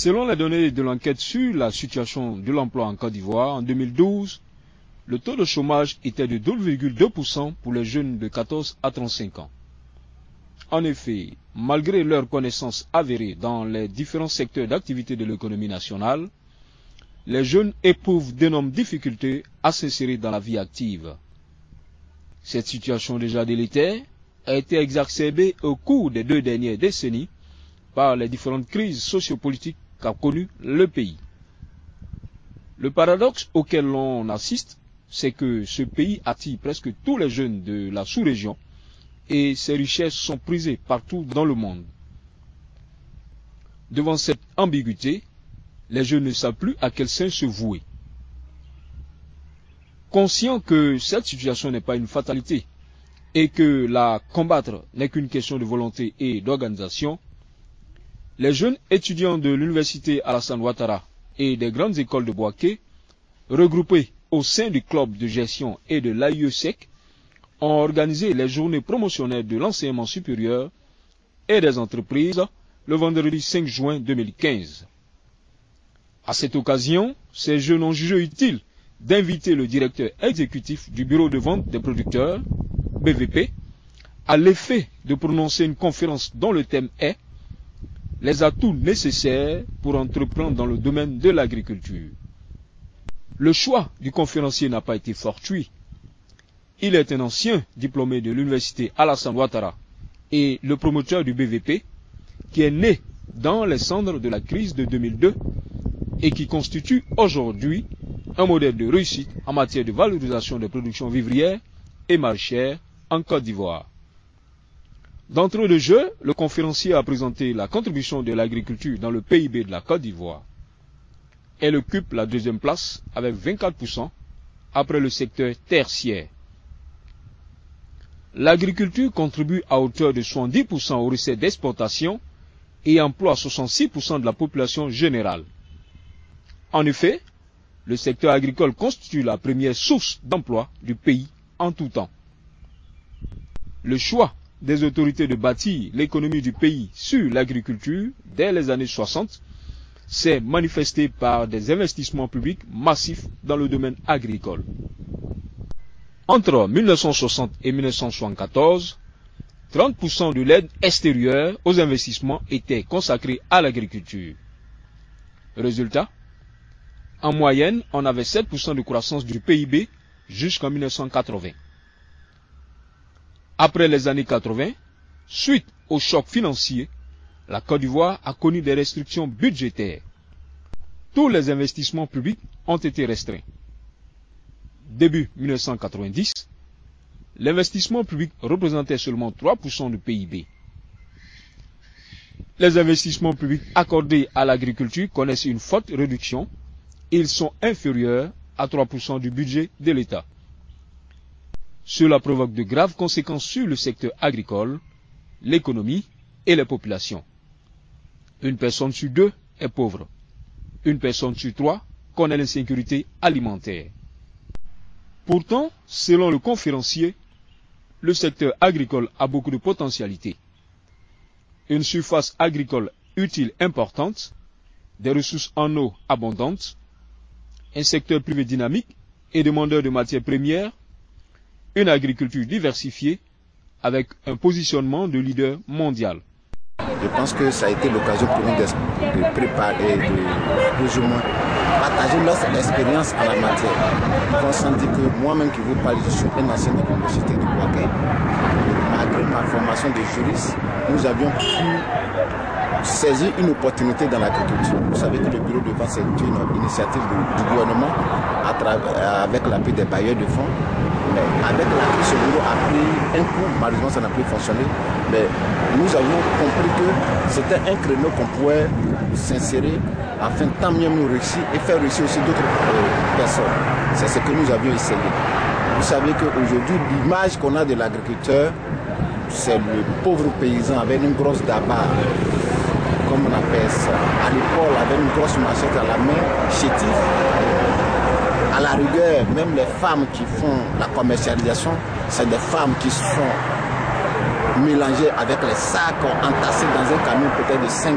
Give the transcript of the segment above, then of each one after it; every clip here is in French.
Selon les données de l'enquête sur la situation de l'emploi en Côte d'Ivoire, en 2012, le taux de chômage était de 12,2% pour les jeunes de 14 à 35 ans. En effet, malgré leur connaissance avérée dans les différents secteurs d'activité de l'économie nationale, les jeunes éprouvent d'énormes difficultés à s'insérer dans la vie active. Cette situation déjà délétère a été exacerbée au cours des 2 dernières décennies par les différentes crises sociopolitiques qu'a connues le pays. Le paradoxe auquel l'on assiste, c'est que ce pays attire presque tous les jeunes de la sous-région et ses richesses sont prisées partout dans le monde. Devant cette ambiguïté, les jeunes ne savent plus à quel sein se vouer. Conscients que cette situation n'est pas une fatalité et que la combattre n'est qu'une question de volonté et d'organisation, les jeunes étudiants de l'université Alassane Ouattara et des grandes écoles de Bouaké, regroupés au sein du club de gestion et de l'AIESEC, ont organisé les journées promotionnelles de l'enseignement supérieur et des entreprises le vendredi 5 juin 2015. À cette occasion, ces jeunes ont jugé utile d'inviter le directeur exécutif du bureau de vente des producteurs, BVP, à l'effet de prononcer une conférence dont le thème est « Les atouts nécessaires pour entreprendre dans le domaine de l'agriculture ». Le choix du conférencier n'a pas été fortuit. Il est un ancien diplômé de l'université Alassane Ouattara et le promoteur du BVP qui est né dans les cendres de la crise de 2002 et qui constitue aujourd'hui un modèle de réussite en matière de valorisation des productions vivrières et maraîchères en Côte d'Ivoire. D'entrée de jeu, le conférencier a présenté la contribution de l'agriculture dans le PIB de la Côte d'Ivoire. Elle occupe la 2e place avec 24% après le secteur tertiaire. L'agriculture contribue à hauteur de 70% aux recettes d'exportation et emploie 66% de la population générale. En effet, le secteur agricole constitue la première source d'emploi du pays en tout temps. Le choix des autorités de bâtir l'économie du pays sur l'agriculture dès les années 60 s'est manifesté par des investissements publics massifs dans le domaine agricole. Entre 1960 et 1974, 30% de l'aide extérieure aux investissements était consacrée à l'agriculture. Résultat, en moyenne, on avait 7% de croissance du PIB jusqu'en 1980. Après les années 80, suite au choc financier, la Côte d'Ivoire a connu des restrictions budgétaires. Tous les investissements publics ont été restreints. Début 1990, l'investissement public représentait seulement 3% du PIB. Les investissements publics accordés à l'agriculture connaissent une forte réduction. Ils sont inférieurs à 3% du budget de l'État. Cela provoque de graves conséquences sur le secteur agricole, l'économie et les populations. Une personne sur 2 est pauvre. Une personne sur 3 connaît l'insécurité alimentaire. Pourtant, selon le conférencier, le secteur agricole a beaucoup de potentialités. Une surface agricole utile importante, des ressources en eau abondantes, un secteur privé dynamique et demandeur de matières premières, une agriculture diversifiée avec un positionnement de leader mondial. Je pense que ça a été l'occasion pour nous de préparer, de plus ou moins partager notre expérience en la matière. On sent que moi-même qui vous parle, je suis un ancien de l'université de Bouaké. Malgré ma formation de juriste, nous avions pu saisir une opportunité dans l'agriculture. Vous savez que le bureau de vente, c'est une initiative du gouvernement avec l'appui des bailleurs de fonds. Mais avec la crise, ce bureau a pris un coup, malheureusement ça n'a plus fonctionné. Mais nous avions compris que c'était un créneau qu'on pouvait s'insérer afin tant mieux nous réussir et faire réussir aussi d'autres personnes. C'est ce que nous avions essayé. Vous savez qu'aujourd'hui, l'image qu'on a de l'agriculteur, c'est le pauvre paysan avec une grosse daba, comme on appelle ça, à l'épaule avec une grosse machette à la main, chétif. À la rigueur, même les femmes qui font la commercialisation, c'est des femmes qui sont mélangées avec les sacs entassés dans un camion peut-être de 5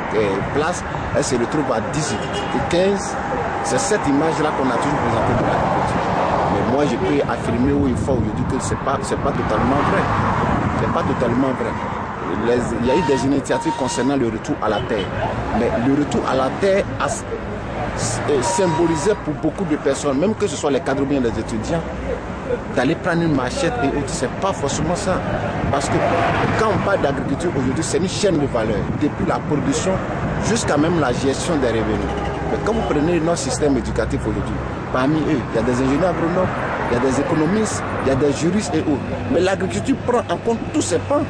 places, elles se retrouvent à 10 et 15. C'est cette image-là qu'on a toujours présentée de l'agriculture. Mais moi, je peux affirmer haut et fort aujourd'hui que ce n'est pas totalement vrai. Ce n'est pas totalement vrai. Il y a eu des initiatives concernant le retour à la terre. Mais le retour à la terre a symbolisé pour beaucoup de personnes, même que ce soit les cadres ou bien les étudiants, d'aller prendre une machette et autres. Ce n'est pas forcément ça. Parce que quand on parle d'agriculture aujourd'hui, c'est une chaîne de valeur. Depuis la production jusqu'à même la gestion des revenus. Mais quand vous prenez notre système éducatif aujourd'hui, parmi eux, il y a des ingénieurs agronomes, il y a des économistes, il y a des juristes et autres. Mais l'agriculture prend en compte tous ces pans.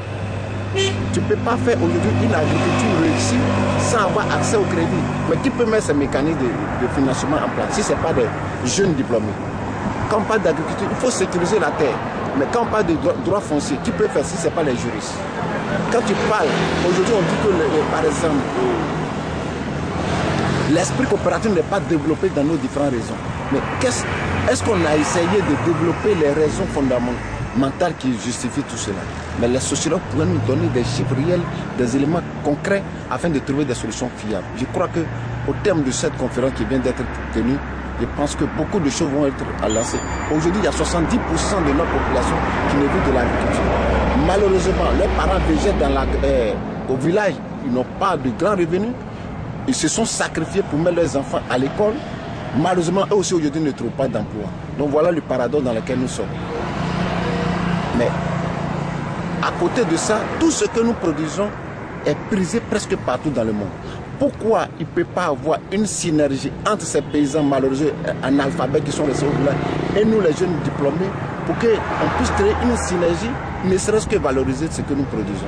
Tu ne peux pas faire aujourd'hui une agriculture réussie sans avoir accès au crédit. Mais qui peut mettre ces mécanismes de financement en place si ce n'est pas des jeunes diplômés? Quand on parle d'agriculture, il faut sécuriser la terre. Mais quand on parle de droit foncier, qui peut faire si ce n'est pas les juristes? Quand tu parles, aujourd'hui on dit que par exemple, l'esprit coopératif n'est pas développé dans nos différentes raisons. Mais est-ce qu'on a essayé de développer les raisons fondamentales qui justifient tout cela? Mais les sociologues pourraient nous donner des chiffres réels, des éléments concrets afin de trouver des solutions fiables. Je crois qu'au terme de cette conférence qui vient d'être tenue, je pense que beaucoup de choses vont être lancées. Aujourd'hui, il y a 70% de notre population qui ne vit de l'agriculture. Malheureusement, leurs parents végètent au village, ils n'ont pas de grands revenus. Ils se sont sacrifiés pour mettre leurs enfants à l'école. Malheureusement, eux aussi aujourd'hui ne trouvent pas d'emploi. Donc voilà le paradoxe dans lequel nous sommes. Mais à côté de ça, tout ce que nous produisons est prisé presque partout dans le monde. Pourquoi il ne peut pas avoir une synergie entre ces paysans malheureux analphabètes qui sont restés au village et nous les jeunes diplômés pour qu'on puisse créer une synergie, ne serait-ce que valoriser ce que nous produisons?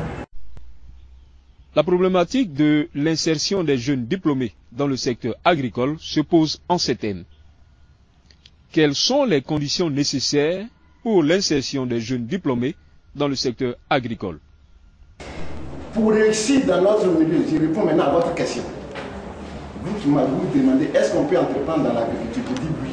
La problématique de l'insertion des jeunes diplômés dans le secteur agricole se pose en ces termes. Quelles sont les conditions nécessaires pour l'insertion des jeunes diplômés dans le secteur agricole? Pour réussir dans notre milieu, je réponds maintenant à votre question. Vous qui m'avez demandé, est-ce qu'on peut entreprendre dans l'agriculture? Je dis oui.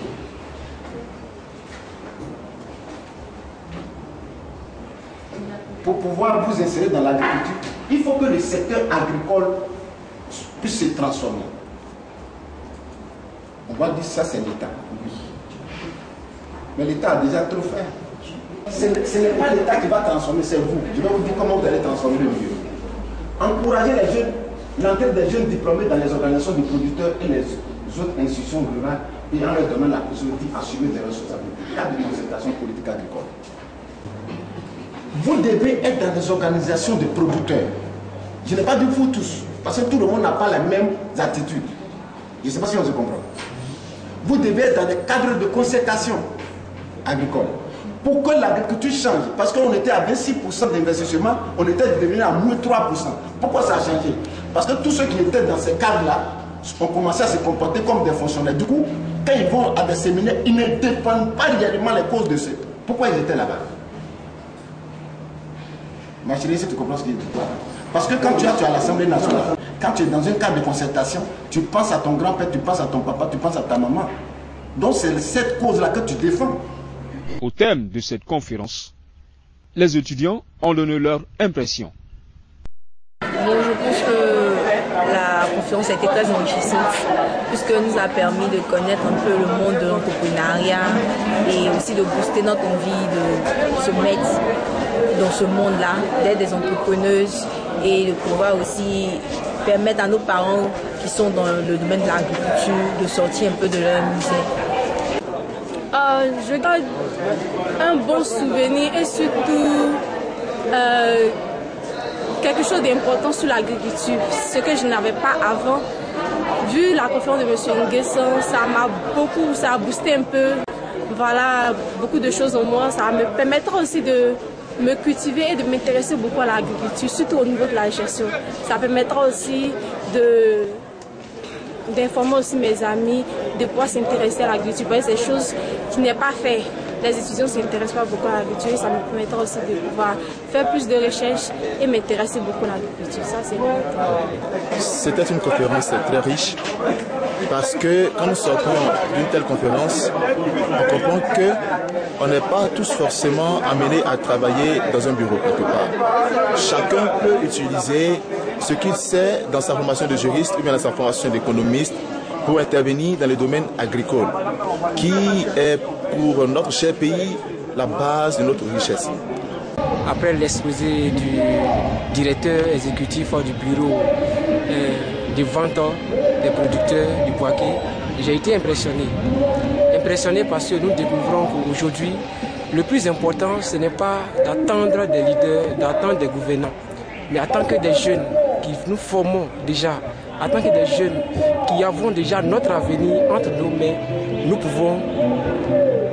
Pour pouvoir vous insérer dans l'agriculture, il faut que le secteur agricole puisse se transformer. On va dire ça, c'est l'État. Oui. Mais l'État a déjà trop fait. Ce n'est pas l'État qui va transformer, c'est vous. Je vais vous dire comment vous allez transformer le milieu. Encourager les jeunes, l'entrée des jeunes diplômés dans les organisations de producteurs et les autres institutions rurales et en leur donnant la possibilité d'assumer des responsabilités. Il y a des concertations politiques agricoles. Vous devez être dans des organisations de producteurs. Je n'ai pas dit vous tous, parce que tout le monde n'a pas les mêmes attitudes. Je ne sais pas si on se comprend. Vous devez être dans des cadres de concertation agricole. Pour que l'agriculture change, parce qu'on était à 26% d'investissement, on était devenu à moins 3%. Pourquoi ça a changé? Parce que tous ceux qui étaient dans ces cadres-là ont commencé à se comporter comme des fonctionnaires. Du coup, quand ils vont à des séminaires, ils ne dépendent pas réellement les causes de ce. Pourquoi ils étaient là-bas? Ma chérie, si tu comprends ce qu'il dit. Parce que quand tu es à l'Assemblée nationale, quand tu es dans un cadre de concertation, tu penses à ton grand-père, tu penses à ton papa, tu penses à ta maman. Donc c'est cette cause-là que tu défends. Au terme de cette conférence, les étudiants ont donné leur impression. Bon, je pense que la conférence a été très enrichissante puisqu'elle nous a permis de connaître un peu le monde de l'entrepreneuriat et aussi de booster notre envie de se mettre dans ce monde-là, d'être des entrepreneuses et de pouvoir aussi permettre à nos parents qui sont dans le domaine de l'agriculture de sortir un peu de leur misère. Je garde un bon souvenir et surtout quelque chose d'important sur l'agriculture, ce que je n'avais pas avant. Vu la conférence de M. Nguessan, ça a boosté un peu, voilà, beaucoup de choses en moi. Ça me permettra aussi de me cultiver et de m'intéresser beaucoup à l'agriculture, surtout au niveau de la gestion. Ça permettra aussi d'informer aussi mes amis, de pouvoir s'intéresser à l'agriculture. C'est des choses qui n'est pas fait. Les étudiants ne s'intéressent pas beaucoup à l'agriculture. Ça me permettra aussi de pouvoir faire plus de recherches et m'intéresser beaucoup à l'agriculture. Ça, c'est important. C'était une conférence très riche Parce que quand nous sortons d'une telle conférence, on comprend qu'on n'est pas tous forcément amenés à travailler dans un bureau quelque part. Chacun peut utiliser ce qu'il sait dans sa formation de juriste ou bien dans sa formation d'économiste pour intervenir dans le domaine agricole, qui est pour notre cher pays la base de notre richesse. Après l'exposé du directeur exécutif du bureau de vente des producteurs du Bouaké, j'ai été impressionné. Impressionné parce que nous découvrons qu'aujourd'hui, le plus important, ce n'est pas d'attendre des leaders, d'attendre des gouvernants, mais en tant que des jeunes qui nous formons déjà, en tant que des jeunes qui avons déjà notre avenir entre nos mains, nous pouvons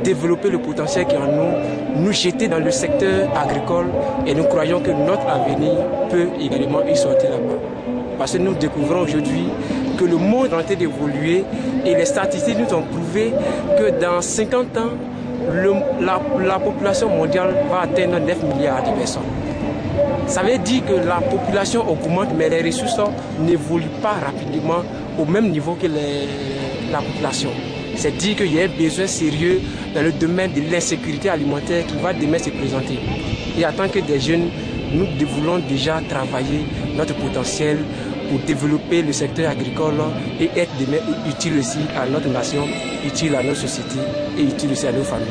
développer le potentiel qui est en nous, nous jeter dans le secteur agricole et nous croyons que notre avenir peut également y sortir là-bas. Parce que nous découvrons aujourd'hui que le monde est en train d'évoluer et les statistiques nous ont prouvé que dans 50 ans, la population mondiale va atteindre 9 milliards de personnes. Ça veut dire que la population augmente, mais les ressources n'évoluent pas rapidement au même niveau que la population. C'est dire qu'il y a un besoin sérieux dans le domaine de l'insécurité alimentaire qui va demain se présenter. Et en tant que des jeunes, nous voulons déjà travailler notre potentiel pour développer le secteur agricole et être demain utile aussi à notre nation, utile à notre société et utile aussi à nos familles.